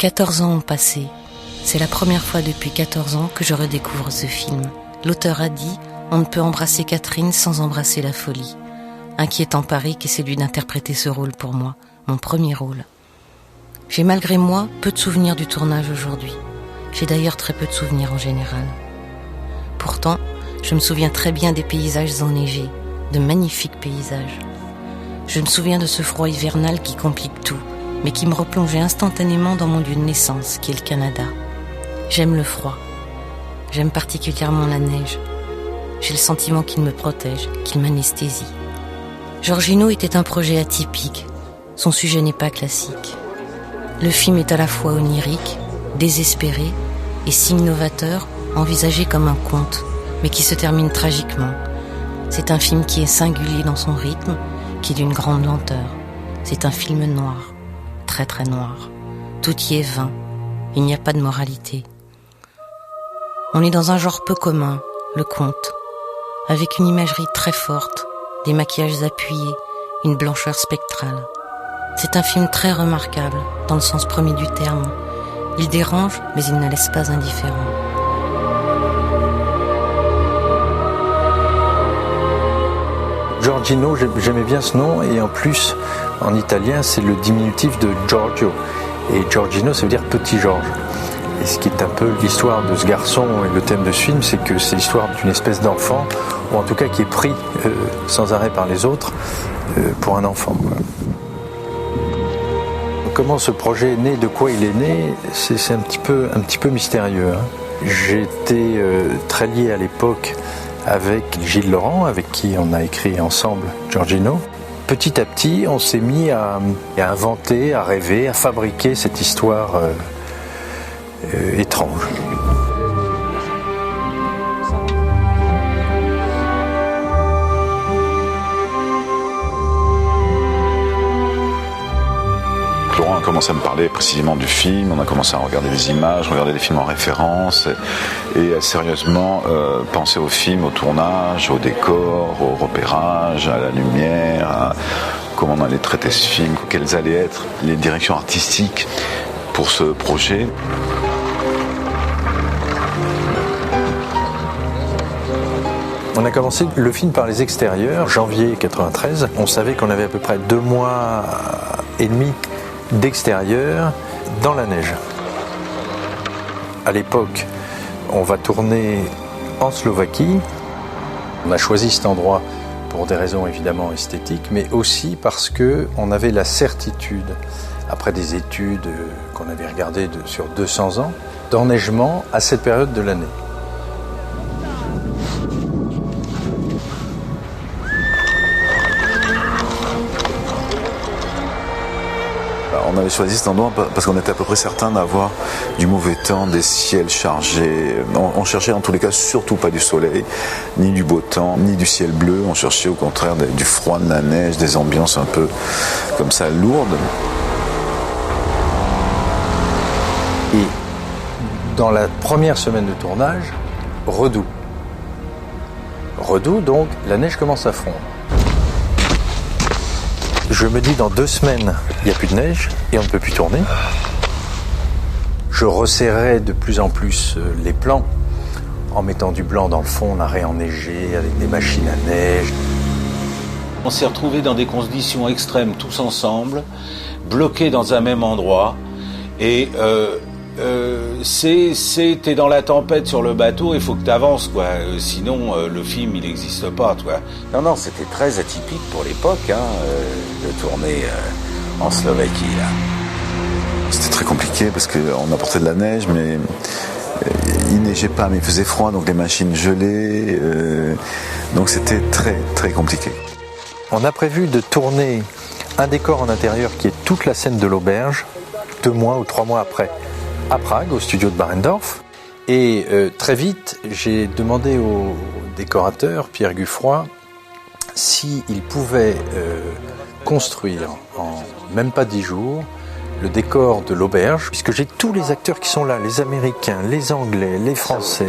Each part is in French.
14 ans ont passé. C'est la première fois depuis 14 ans que je redécouvre ce film. L'auteur a dit « On ne peut embrasser Catherine sans embrasser la folie ». Inquiétant pari qu'est celui d'interpréter ce rôle pour moi, mon premier rôle. J'ai malgré moi peu de souvenirs du tournage aujourd'hui. J'ai d'ailleurs très peu de souvenirs en général. Pourtant, je me souviens très bien des paysages enneigés, de magnifiques paysages. Je me souviens de ce froid hivernal qui complique tout, mais qui me replongeait instantanément dans mon lieu de naissance, qui est le Canada. J'aime le froid. J'aime particulièrement la neige. J'ai le sentiment qu'il me protège, qu'il m'anesthésie. Giorgino était un projet atypique. Son sujet n'est pas classique. Le film est à la fois onirique, désespéré et signe novateur, envisagé comme un conte, mais qui se termine tragiquement. C'est un film qui est singulier dans son rythme, qui est d'une grande lenteur. C'est un film noir, très très noir. Tout y est vain. Il n'y a pas de moralité. On est dans un genre peu commun, le conte, avec une imagerie très forte, des maquillages appuyés, une blancheur spectrale. C'est un film très remarquable, dans le sens premier du terme. Il dérange, mais il ne laisse pas indifférent. Giorgino, j'aimais bien ce nom, et en plus, en italien, c'est le diminutif de Giorgio. Et Giorgino, ça veut dire Petit Georges. Et ce qui est un peu l'histoire de ce garçon et le thème de ce film, c'est que c'est l'histoire d'une espèce d'enfant, ou en tout cas qui est pris sans arrêt par les autres pour un enfant. Comment ce projet est né, de quoi il est né, c'est un petit peu mystérieux. J'ai été très lié à l'époque avec Gilles Laurent, avec qui on a écrit ensemble Giorgino. Petit à petit, on s'est mis à inventer, à rêver, à fabriquer cette histoire étrange. Laurent a commencé à me parler précisément du film, on a commencé à regarder des images, regarder des films en référence et à sérieusement penser au film, au tournage, au décor, au repérage, à la lumière, à comment on allait traiter ce film, quelles allaient être les directions artistiques pour ce projet. On a commencé le film par les extérieurs, janvier 93. On savait qu'on avait à peu près 2 mois et demi d'extérieur dans la neige. À l'époque, on va tourner en Slovaquie. On a choisi cet endroit pour des raisons évidemment esthétiques, mais aussi parce qu'on avait la certitude, après des études qu'on avait regardées sur 200 ans, d'enneigement à cette période de l'année. On avait choisi cet endroit parce qu'on était à peu près certain d'avoir du mauvais temps, des ciels chargés. On cherchait en tous les cas surtout pas du soleil, ni du beau temps, ni du ciel bleu. On cherchait au contraire du froid, de la neige, des ambiances un peu comme ça lourdes. Et dans la première semaine de tournage, Redoux. Redoux, donc la neige commence à fondre. Je me dis, dans 2 semaines, il n'y a plus de neige et on ne peut plus tourner. Je resserrais de plus en plus les plans. En mettant du blanc dans le fond, on a réenneigé avec des machines à neige. On s'est retrouvés dans des conditions extrêmes tous ensemble, bloqués dans un même endroit. Et t'es dans la tempête sur le bateau, il faut que t'avances, quoi. Sinon, le film, il n'existe pas, toi. Non, c'était très atypique pour l'époque, de tourner en Slovaquie, là. C'était très compliqué parce qu'on apportait de la neige, mais il neigeait pas, mais il faisait froid, donc les machines gelaient. Donc c'était très, très compliqué. On a prévu de tourner un décor en intérieur qui est toute la scène de l'auberge, 2 mois ou 3 mois après, à Prague, au studio de Barendorf. Et très vite, j'ai demandé au décorateur, Pierre Guffroy, s'il pouvait construire en même pas 10 jours le décor de l'auberge, puisque j'ai tous les acteurs qui sont là, les Américains, les Anglais, les Français,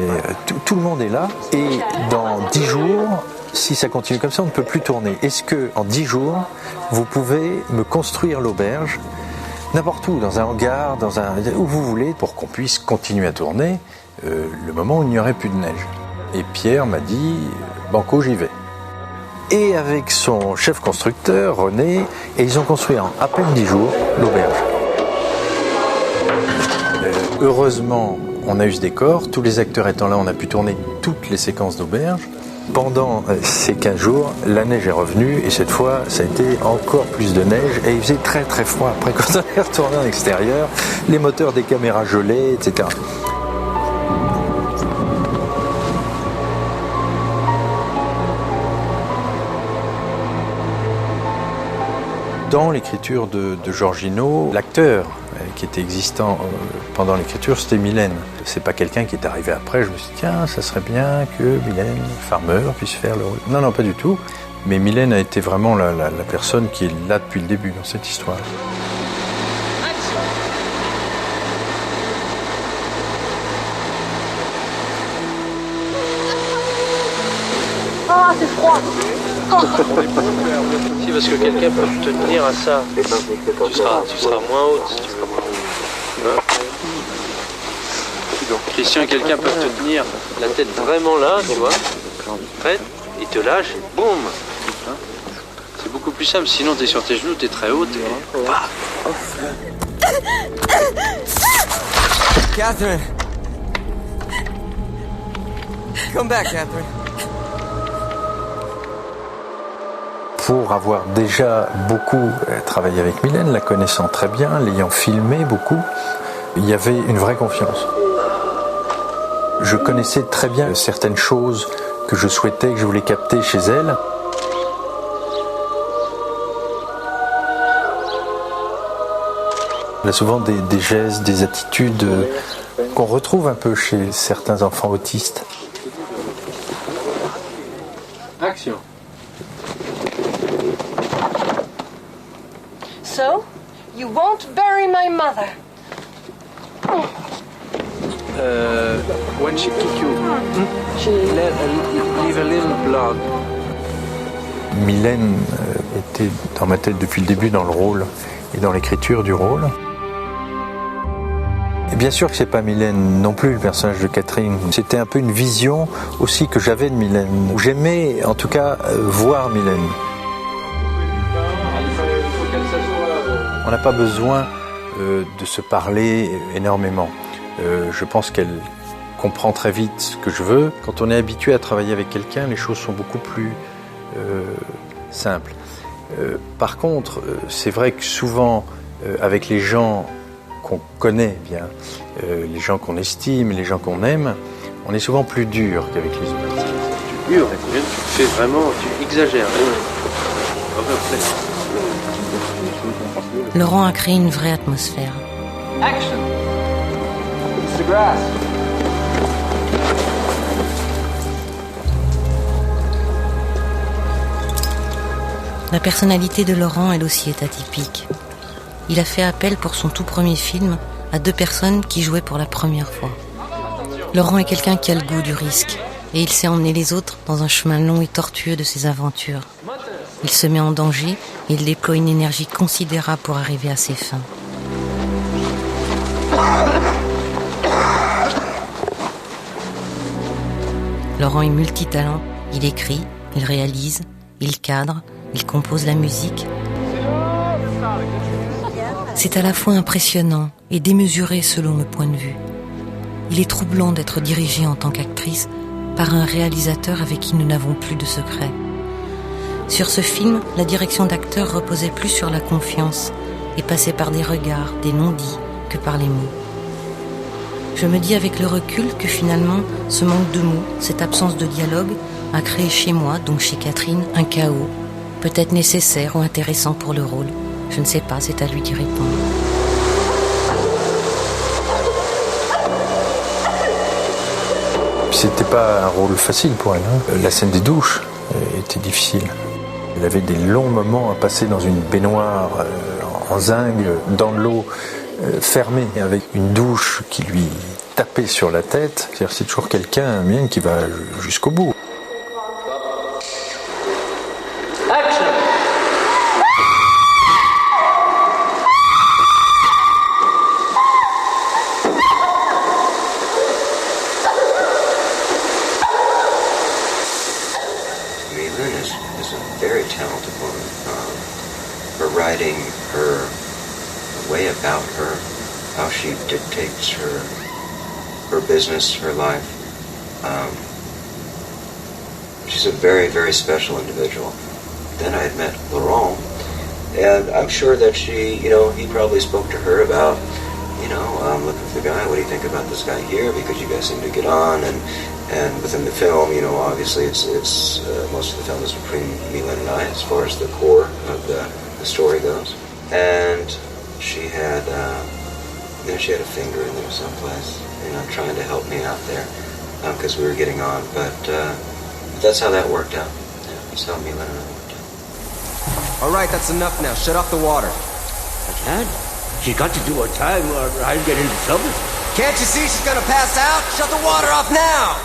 tout le monde est là. Et dans 10 jours, si ça continue comme ça, on ne peut plus tourner. Est-ce que en 10 jours, vous pouvez me construire l'auberge n'importe où, dans un hangar, où vous voulez, pour qu'on puisse continuer à tourner le moment où il n'y aurait plus de neige. Et Pierre m'a dit, banco, j'y vais. Et avec son chef constructeur, René, et ils ont construit en à peine 10 jours l'auberge. Heureusement, on a eu ce décor, tous les acteurs étant là, on a pu tourner toutes les séquences d'auberge. Pendant ces 15 jours, la neige est revenue et cette fois, ça a été encore plus de neige et il faisait très très froid. Après, quand on est retourné en extérieur, les moteurs des caméras gelés, etc. Dans l'écriture de Giorgino, l'acteur qui était existant pendant l'écriture, c'était Mylène. C'est pas quelqu'un qui est arrivé après. Je me suis dit, tiens, ça serait bien que Mylène Farmer puisse faire le rôle. Non, non, pas du tout. Mais Mylène a été vraiment la personne qui est là depuis le début dans cette histoire. Ah, c'est froid. Si, parce que quelqu'un peut te tenir à ça. Tu seras moins haute si tu veux. Christian, quelqu'un peut te tenir la tête vraiment là, tu vois. Prête, il te lâche, boum. C'est beaucoup plus simple, sinon t'es sur tes genoux, t'es très haut, Catherine. Come back, Catherine. Pour avoir déjà beaucoup travaillé avec Mylène, la connaissant très bien, l'ayant filmé beaucoup, il y avait une vraie confiance. Je connaissais très bien certaines choses que je souhaitais, que je voulais capter chez elle. Elle a souvent des gestes, des attitudes qu'on retrouve un peu chez certains enfants autistes. Action. So, you won't bury my mother. When she kick you, leave a little blood. Mylène était dans ma tête depuis le début dans le rôle et dans l'écriture du rôle. Et bien sûr que c'est pas Mylène non plus, le personnage de Catherine. C'était un peu une vision aussi que j'avais de Mylène. J'aimais en tout cas voir Mylène. On n'a pas besoin de se parler énormément. Je pense qu'elle comprend très vite ce que je veux. Quand on est habitué à travailler avec quelqu'un, les choses sont beaucoup plus simples. Par contre, c'est vrai que souvent, avec les gens qu'on connaît bien, les gens qu'on estime, les gens qu'on aime, on est souvent plus dur qu'avec les autres. Tu hurles, tu fais vraiment, tu exagères. Laurent a créé une vraie atmosphère. Action. It's the grass. La personnalité de Laurent, elle aussi, est atypique. Il a fait appel pour son tout premier film à 2 personnes qui jouaient pour la première fois. Laurent est quelqu'un qui a le goût du risque et il sait emmener les autres dans un chemin long et tortueux de ses aventures. Il se met en danger et il déploie une énergie considérable pour arriver à ses fins. Laurent est multitalent, il écrit, il réalise, il cadre, il compose la musique. C'est à la fois impressionnant et démesuré selon le point de vue. Il est troublant d'être dirigé en tant qu'actrice par un réalisateur avec qui nous n'avons plus de secret. Sur ce film, la direction d'acteur reposait plus sur la confiance et passait par des regards, des non-dits, que par les mots. Je me dis avec le recul que finalement, ce manque de mots, cette absence de dialogue, a créé chez moi, donc chez Catherine, un chaos, peut-être nécessaire ou intéressant pour le rôle. Je ne sais pas, c'est à lui d'y répondre. C'était pas un rôle facile pour elle. La scène des douches était difficile. Elle avait des longs moments à passer dans une baignoire en zinc, dans l'eau fermée, avec une douche qui lui tapait sur la tête. C'est-à-dire, c'est toujours quelqu'un bien qui va jusqu'au bout. dictates her business, her life. She's a very, very special individual. Then I had met Laurent, and I'm sure that he probably spoke to her about, I'm looking for the guy, what do you think about this guy here, because you guys seem to get on, and within the film, obviously it's most of the film is between Mylène and I, as far as the core of the story goes. And she had a finger in there someplace, trying to help me out there, because we were getting on, but that's how that worked out. Yeah, that's how Mylène and I worked out. All right, that's enough now. Shut off the water. I can't. She's got to do her time or I'll get into trouble. Can't you see she's gonna pass out? Shut the water off now!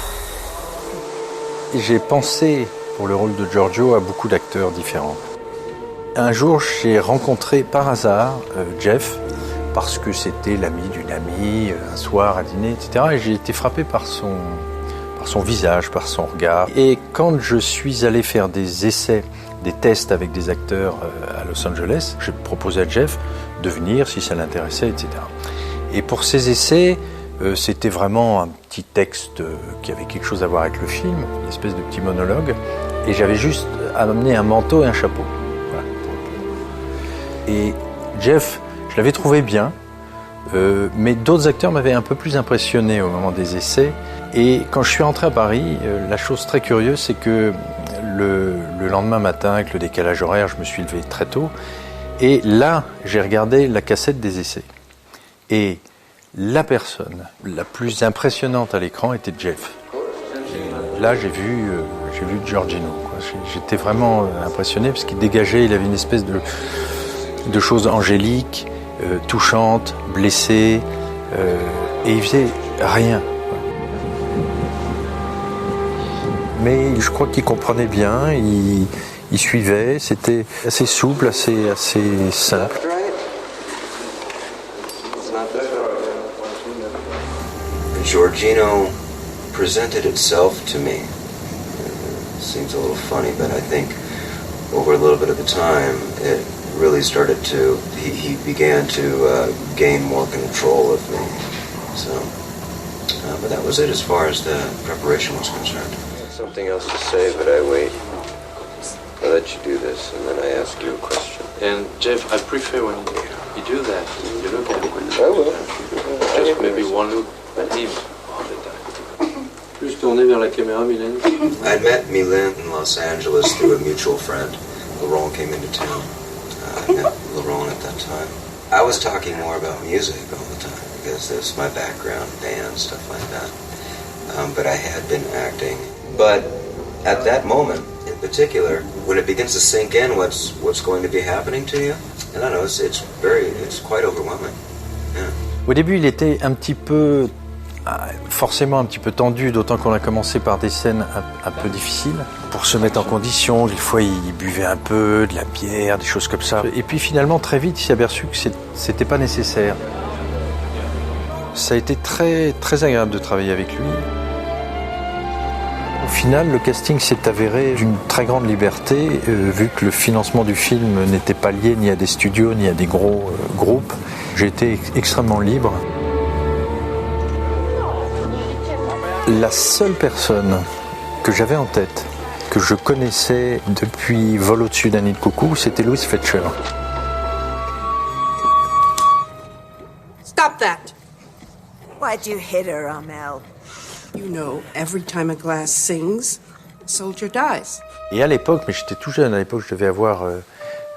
J'ai pensé, pour le rôle de Giorgio, à beaucoup d'acteurs différents. Un jour, j'ai rencontré par hasard Jeff, parce que c'était l'ami d'une amie, un soir à dîner, etc. Et j'ai été frappé par son visage, par son regard. Et quand je suis allé faire des essais, des tests avec des acteurs à Los Angeles, j'ai proposé à Jeff de venir si ça l'intéressait, etc. Et pour ces essais, c'était vraiment un petit texte qui avait quelque chose à voir avec le film, une espèce de petit monologue. Et j'avais juste amené un manteau et un chapeau. Voilà. Et Jeff, je l'avais trouvé bien, mais d'autres acteurs m'avaient un peu plus impressionné au moment des essais. Et quand je suis rentré à Paris, la chose très curieuse, c'est que le lendemain matin, avec le décalage horaire, je me suis levé très tôt. Et là, j'ai regardé la cassette des essais. Et la personne la plus impressionnante à l'écran était Jeff. Et là, j'ai vu Giorgino, quoi. J'étais vraiment impressionné parce qu'il dégageait, il avait une espèce de chose angélique, touchante, blessée, et il faisait rien. Mais je crois qu'il comprenait bien, il suivait, c'était assez souple, assez simple. Giorgino presented itself to me. It seems a little funny, but I think over a little bit of the time, it really started to, he began to gain more control of me. So, but that was it as far as the preparation was concerned. Something else to say, but I wait. I'll let you do this, and then I ask you a question. And Jeff, I prefer when you do that, you look at it. I will. Just maybe one look at him all the time. Plus tourner vers la caméra, Mylène. I'd met Mylène in Los Angeles through a mutual friend. Laurent came into town. I met Laurent at that time. I was talking more about music all the time because that's my background, band, stuff like that. But I had been acting. But at that moment, in particular, when it begins to sink in what's going to be happening to you, I don't know, it's quite overwhelming. Yeah. Au début, il était un petit peu, forcément un petit peu tendu, d'autant qu'on a commencé par des scènes un peu difficiles. Pour se mettre en condition, des fois il buvait un peu, de la bière, des choses comme ça. Et puis finalement, très vite, il s'est aperçu que c'était pas nécessaire. Ça a été très, très agréable de travailler avec lui. Au final, le casting s'est avéré d'une très grande liberté, vu que le financement du film n'était pas lié ni à des studios, ni à des gros groupes. J'ai été extrêmement libre. La seule personne que j'avais en tête, que je connaissais depuis Vol au-dessus d'un nid de coucou, c'était Louise Fletcher. Stop that! Why'd you hit her, Amel? You know, every time a glass sings, a soldier dies. Et à l'époque, mais j'étais tout jeune, à l'époque je devais avoir,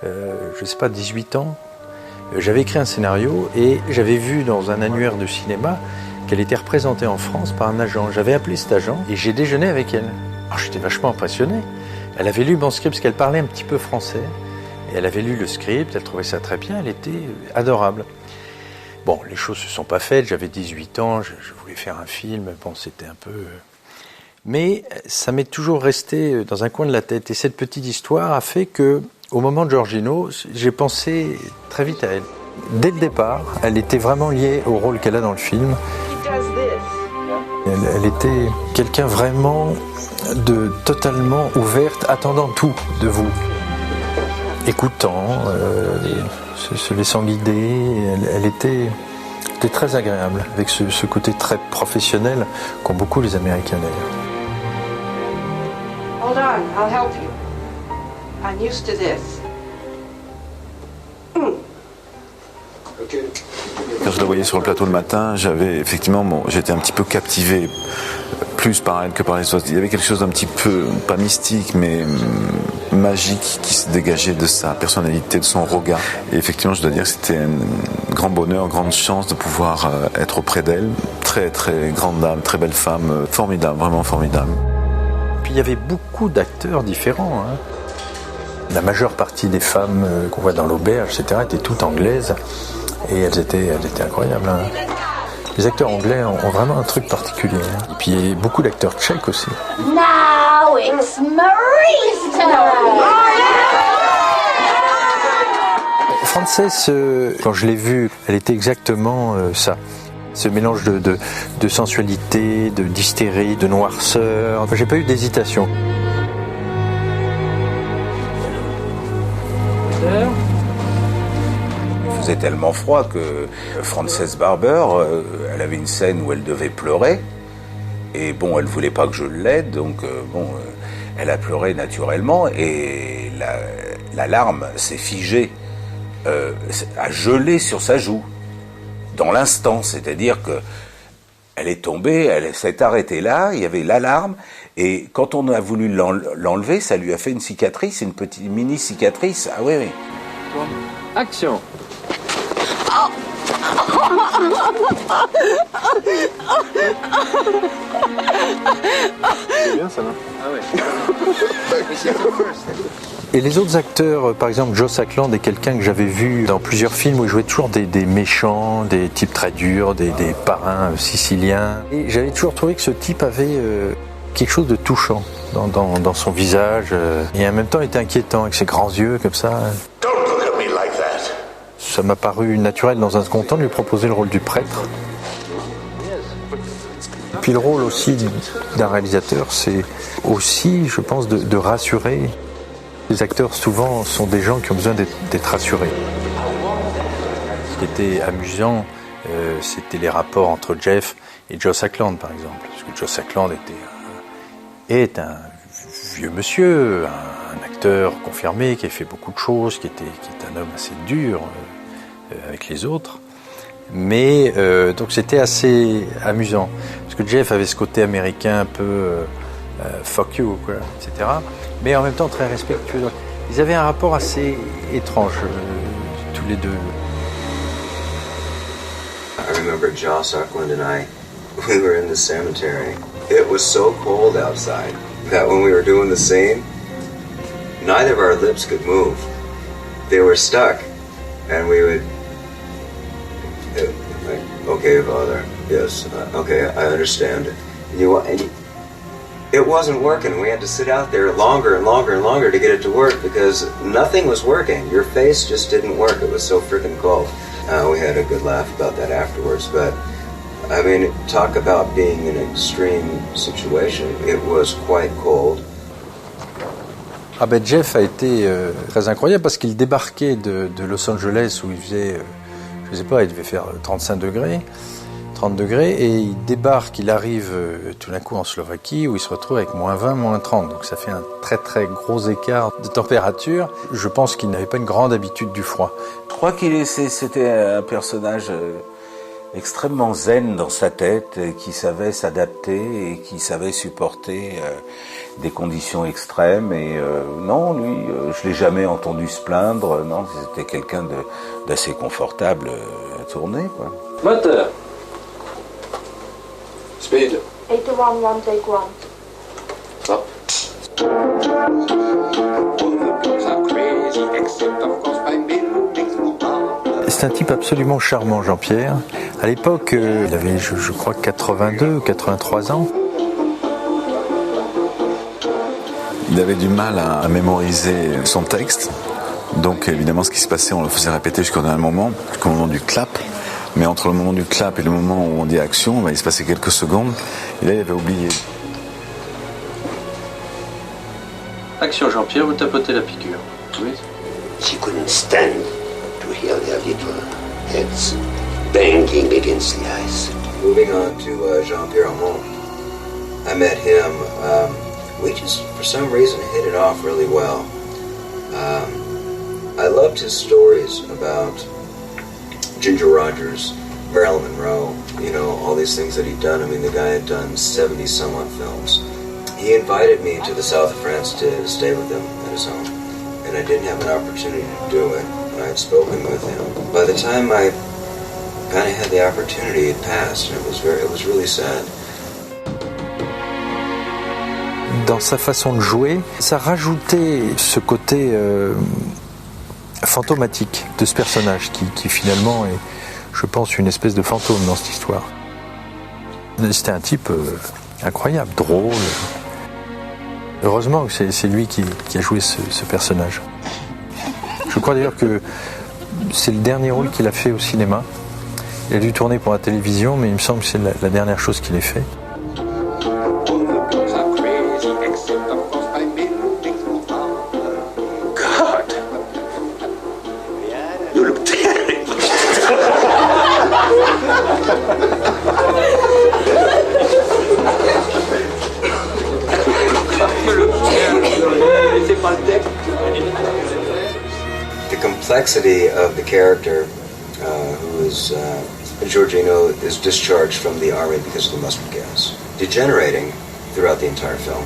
je sais pas, 18 ans, j'avais écrit un scénario et j'avais vu dans un annuaire de cinéma qu'elle était représentée en France par un agent. J'avais appelé cet agent et j'ai déjeuné avec elle. Alors j'étais vachement impressionné. Elle avait lu mon script parce qu'elle parlait un petit peu français. Et elle avait lu le script, elle trouvait ça très bien, elle était adorable. Bon, les choses se sont pas faites, j'avais 18 ans, je voulais faire un film, bon, c'était un peu... Mais ça m'est toujours resté dans un coin de la tête. Et cette petite histoire a fait que, au moment de Giorgino, j'ai pensé très vite à elle. Dès le départ, elle était vraiment liée au rôle qu'elle a dans le film. Elle était quelqu'un vraiment de totalement ouverte, attendant tout de vous. Écoutant, se laissant guider, elle était C'était très agréable, avec ce côté très professionnel qu'ont beaucoup les Américains d'ailleurs. Hold on, I'll help you. I'm used to this. Quand je la voyais sur le plateau le matin, j'étais un petit peu captivé, plus par elle que par les autres. Il y avait quelque chose d'un petit peu, pas mystique, mais magique qui se dégageait de sa personnalité, de son regard. Et effectivement, je dois dire que c'était un grand bonheur, grande chance de pouvoir être auprès d'elle. Très, très grande dame, très belle femme, formidable, vraiment formidable. Puis il y avait beaucoup d'acteurs différents. La majeure partie des femmes qu'on voit dans l'auberge, etc., étaient toutes anglaises. Et elles étaient incroyables. Les acteurs anglais ont vraiment un truc particulier. Et puis il y a beaucoup d'acteurs tchèques aussi. Now it's Marie's turn. Frances, quand je l'ai vue, elle était exactement ça. Ce mélange de sensualité, d'hystérie, de noirceur. J'ai pas eu d'hésitation. Il faisait tellement froid que Frances Barber, elle avait une scène où elle devait pleurer. Et bon, elle voulait pas que je l'aide, donc elle a pleuré naturellement. Et la larme s'est figée, a gelé sur sa joue, dans l'instant. C'est-à-dire que elle est tombée, elle s'est arrêtée là, il y avait l'alarme. Et quand on a voulu l'enlever, ça lui a fait une cicatrice, une petite mini cicatrice. Ah oui, oui. Action. C'est bien ça, non? Ah ouais. Et les autres acteurs, par exemple Joe Sackland est quelqu'un que j'avais vu dans plusieurs films où il jouait toujours des méchants, des types très durs, des parrains siciliens. Et j'avais toujours trouvé que ce type avait quelque chose de touchant dans son visage. Et en même temps il était inquiétant avec ses grands yeux comme ça. Ça m'a paru naturel dans un second temps de lui proposer le rôle du prêtre. Et puis le rôle aussi d'un réalisateur, c'est aussi, je pense, de rassurer. Les acteurs souvent sont des gens qui ont besoin d'être rassurés. Ce qui était amusant, c'était les rapports entre Jeff et Joe Sackland, par exemple. Parce que Joe Sackland est un vieux monsieur, un acteur confirmé qui a fait beaucoup de choses, qui est un homme assez dur avec les autres. Mais donc c'était assez amusant. Parce que Jeff avait ce côté américain un peu fuck you, quoi, etc. Mais en même temps très respectueux. Donc, ils avaient un rapport assez étrange, tous les deux. I remember Joe Sackland and we were in the cemetery. It was so cold outside that when we were doing the scene, neither of our lips could move. They were stuck, and we would, like, okay, Father, yes, okay, I understand. It wasn't working. We had to sit out there longer and longer and longer to get it to work because nothing was working. Your face just didn't work. It was so freaking cold. We had a good laugh about that afterwards. But, I mean, talk about being in an extreme situation. It was quite cold. Ah ben Jeff a été très incroyable parce qu'il débarquait de Los Angeles où il faisait, je sais pas, il devait faire 30 degrés, et il débarque, il arrive tout d'un coup en Slovaquie où il se retrouve avec -20, -30. Donc ça fait un très très gros écart de température. Je pense qu'il n'avait pas une grande habitude du froid. Je crois c'était un personnage extrêmement zen dans sa tête, qui savait s'adapter et qui savait supporter des conditions extrêmes. Et non, lui, je l'ai jamais entendu se plaindre. Non, c'était quelqu'un d'assez confortable à tourner, quoi. Moteur. Speed. 8-1, take 1. Stop. C'est un type absolument charmant, Jean-Pierre. À l'époque, il avait, je crois, 82 ou 83 ans. Il avait du mal à mémoriser son texte. Donc évidemment, ce qui se passait, on le faisait répéter jusqu'au dernier moment, jusqu'au moment du clap. Mais entre le moment du clap et le moment où on dit action, il se passait quelques secondes. Et là, il avait oublié. Action, Jean-Pierre, vous tapotez la piqûre. Oui. She couldn't stand to hear their little heads banging against the ice. Moving on to Jean-Pierre Aumont, I met him. We just, for some reason, hit it off really well. I loved his stories about Ginger Rogers, Marilyn Monroe, you know, all these things that he'd done. I mean, the guy had done 70-some-odd films. He invited me to the south of France to stay with him at his home, and I didn't have an opportunity to do it. I had spoken with him. By the time I kind of had the opportunity, it passed, and it was really sad. Dans sa façon de jouer, ça rajoutait ce côté fantomatique de ce personnage qui finalement est, je pense, une espèce de fantôme dans cette histoire. C'était un type incroyable, drôle. Heureusement que c'est lui qui a joué ce personnage. Je crois d'ailleurs que c'est le dernier rôle qu'il a fait au cinéma. Il a dû tourner pour la télévision, mais il me semble que c'est la dernière chose qu'il ait fait. The complexity of the character, who is Giorgino, is discharged from the army because of the mustard gas, degenerating throughout the entire film.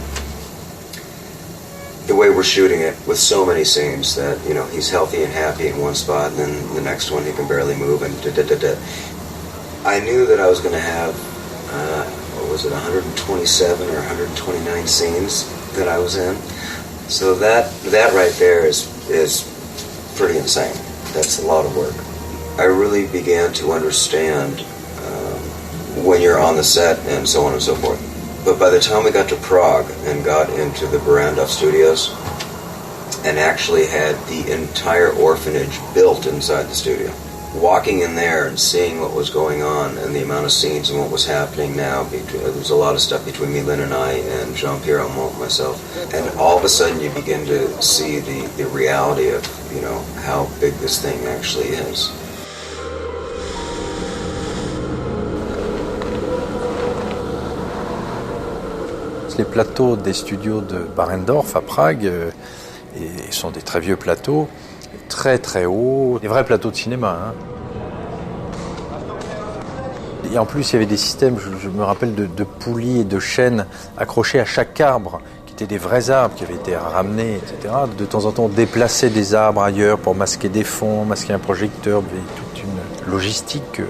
The way we're shooting it with so many scenes that, you know, he's healthy and happy in one spot, and then the next one he can barely move, and da-da-da-da. I knew that I was going to have, what was it, 127 or 129 scenes that I was in. So that right there is pretty insane. That's a lot of work. I really began to understand when you're on the set and so on and so forth. But by the time we got to Prague and got into the Barrandov studios and actually had the entire orphanage built inside the studio, walking in there and seeing what was going on and the amount of scenes and what was happening now, there was a lot of stuff between Milan and I and Jean-Pierre Aumont, myself, and all of a sudden you begin to see the reality of, you know, how big this thing actually is. Les plateaux des studios de Barrandov à Prague sont des très vieux plateaux, très très hauts, des vrais plateaux de cinéma. Hein. Et en plus, il y avait des systèmes, je me rappelle, de poulies et de chaînes accrochées à chaque arbre, qui étaient des vrais arbres qui avaient été ramenés, etc. De temps en temps, on déplaçait des arbres ailleurs pour masquer des fonds, masquer un projecteur, toute une logistique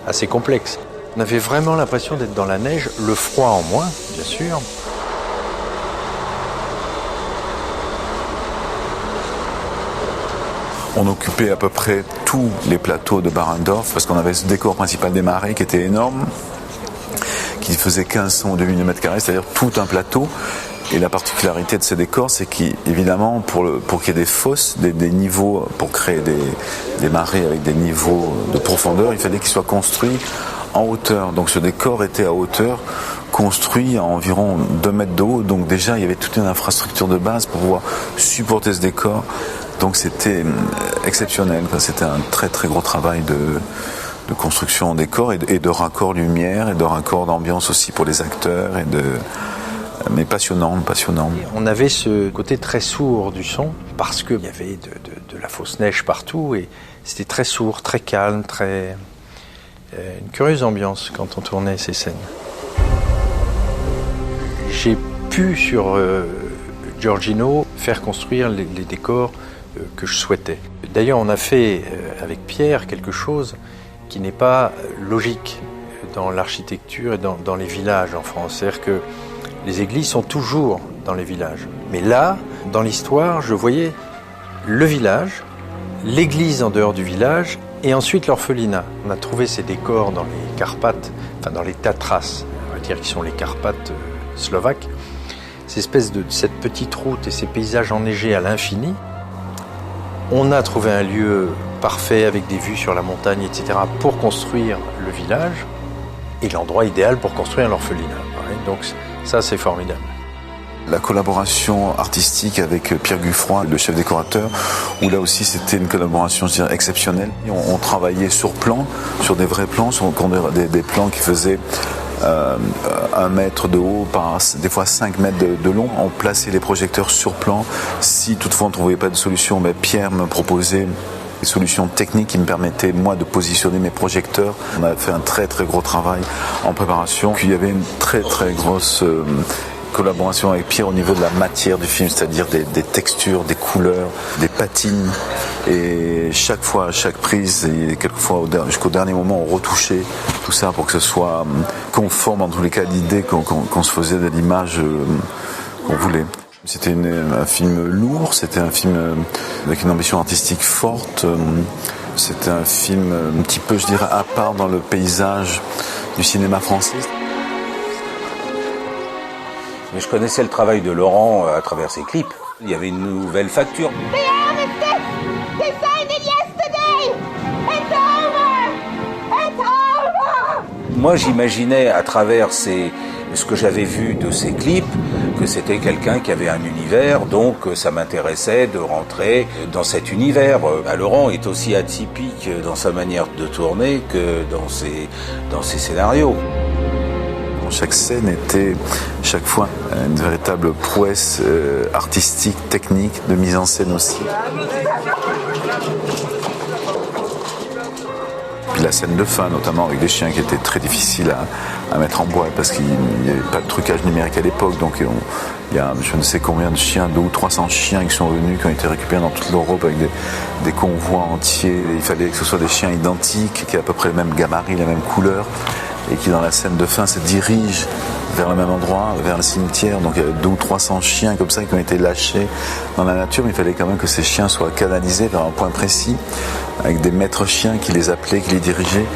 assez complexe. On avait vraiment l'impression d'être dans la neige, le froid en moins, bien sûr. On occupait à peu près tous les plateaux de Barrandov parce qu'on avait ce décor principal des marais qui était énorme, qui faisait 1500 ou 2000 m², c'est-à-dire tout un plateau. Et la particularité de ces décors, c'est qu'évidemment, pour qu'il y ait des fosses, des niveaux, pour créer des marais avec des niveaux de profondeur, il fallait qu'ils soient construits en hauteur. Donc ce décor était à hauteur, construit à environ 2 mètres de haut. Donc déjà, il y avait toute une infrastructure de base pour pouvoir supporter ce décor. Donc c'était exceptionnel. C'était un très très gros travail de construction en décor et de raccord lumière et de raccord d'ambiance aussi pour les acteurs. Mais passionnant. On avait ce côté très sourd du son parce qu'il y avait de la fausse neige partout et c'était très sourd, très calme, une curieuse ambiance quand on tournait ces scènes. J'ai pu sur Giorgino faire construire les décors que je souhaitais. D'ailleurs, on a fait avec Pierre quelque chose qui n'est pas logique dans l'architecture et dans les villages en France. C'est-à-dire que les églises sont toujours dans les villages. Mais là, dans l'histoire, je voyais le village, l'église en dehors du village et ensuite l'orphelinat. On a trouvé ces décors dans les Carpates, enfin dans les Tatras, on va dire qui sont les Carpates slovaques. Cette petite route et ces paysages enneigés à l'infini. On a trouvé un lieu parfait avec des vues sur la montagne, etc. pour construire le village et l'endroit idéal pour construire l'orphelinat. Donc ça, c'est formidable. La collaboration artistique avec Pierre Guffroy, le chef décorateur, où là aussi c'était une collaboration, je dirais, exceptionnelle. On travaillait sur plan, sur des vrais plans, sur des plans qui faisaient 1 mètre de haut par des fois 5 mètres de long. On plaçait les projecteurs sur plan. Si toutefois on ne trouvait pas de solution, Pierre me proposait des solutions techniques qui me permettaient moi de positionner mes projecteurs. On a fait un très très gros travail en préparation. Puis il y avait une très très grosse collaboration avec Pierre au niveau de la matière du film, c'est-à-dire des textures, des couleurs, des patines. Et chaque fois, à chaque prise, et quelquefois jusqu'au dernier moment, on retouchait tout ça pour que ce soit conforme en tous les cas à l'idée qu'on se faisait de l'image qu'on voulait. C'était un film lourd, c'était un film avec une ambition artistique forte. C'était un film un petit peu, je dirais, à part dans le paysage du cinéma français. Mais je connaissais le travail de Laurent à travers ses clips. Il y avait une nouvelle facture. Moi, j'imaginais à travers ce que j'avais vu de ces clips que c'était quelqu'un qui avait un univers, donc ça m'intéressait de rentrer dans cet univers. Laurent est aussi atypique dans sa manière de tourner que dans ses scénarios. Chaque scène était chaque fois une véritable prouesse artistique, technique, de mise en scène aussi. Puis la scène de fin, notamment avec des chiens qui étaient très difficiles à mettre en boîte parce qu'il n'y avait pas de trucage numérique à l'époque. Donc il y a je ne sais combien de chiens, 200 ou 300 chiens qui sont venus, qui ont été récupérés dans toute l'Europe avec des convois entiers. Et il fallait que ce soit des chiens identiques, qui aient à peu près le même gabarit, la même couleur, et qui dans la scène de fin se dirigent vers le même endroit, vers le cimetière. Donc il y a 200 ou 300 chiens comme ça qui ont été lâchés dans la nature, mais il fallait quand même que ces chiens soient canalisés vers un point précis, avec des maîtres chiens qui les appelaient, qui les dirigeaient.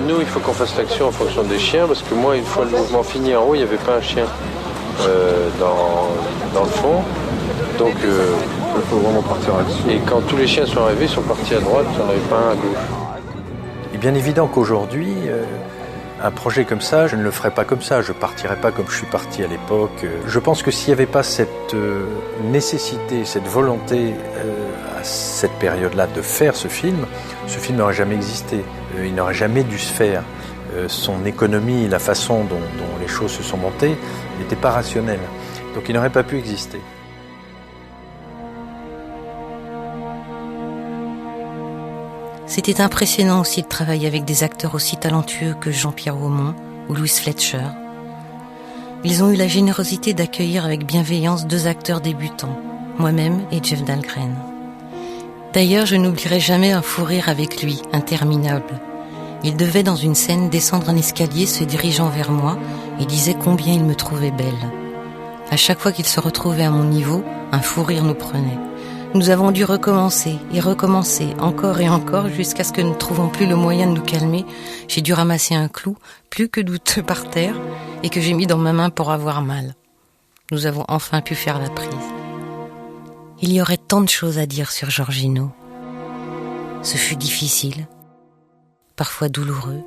Nous, il faut qu'on fasse l'action en fonction des chiens, parce que moi, une fois le mouvement fini en haut, il n'y avait pas un chien dans le fond. Donc, il faut vraiment partir là-dessus. Et quand tous les chiens sont arrivés, ils sont partis à droite, il n'y en avait pas un à gauche. Il est bien évident qu'aujourd'hui, un projet comme ça, je ne le ferais pas comme ça, je ne partirais pas comme je suis parti à l'époque. Je pense que s'il n'y avait pas cette nécessité, cette volonté à cette période-là de faire ce film n'aurait jamais existé. Il n'aurait jamais dû se faire. Son économie, la façon dont les choses se sont montées n'était pas rationnelle. Donc il n'aurait pas pu exister. C'était impressionnant aussi de travailler avec des acteurs aussi talentueux que Jean-Pierre Aumont ou Louise Fletcher. Ils ont eu la générosité d'accueillir avec bienveillance 2 acteurs débutants, moi-même et Jeff Dahlgren. D'ailleurs, je n'oublierai jamais un fou rire avec lui, interminable. Il devait dans une scène descendre un escalier se dirigeant vers moi et disait combien il me trouvait belle. À chaque fois qu'il se retrouvait à mon niveau, un fou rire nous prenait. Nous avons dû recommencer et recommencer, encore et encore, jusqu'à ce que ne trouvant plus le moyen de nous calmer, j'ai dû ramasser un clou, plus que douteux par terre, et que j'ai mis dans ma main pour avoir mal. Nous avons enfin pu faire la prise. Il y aurait tant de choses à dire sur Georgino. Ce fut difficile, parfois douloureux,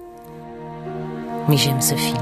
mais j'aime ce film.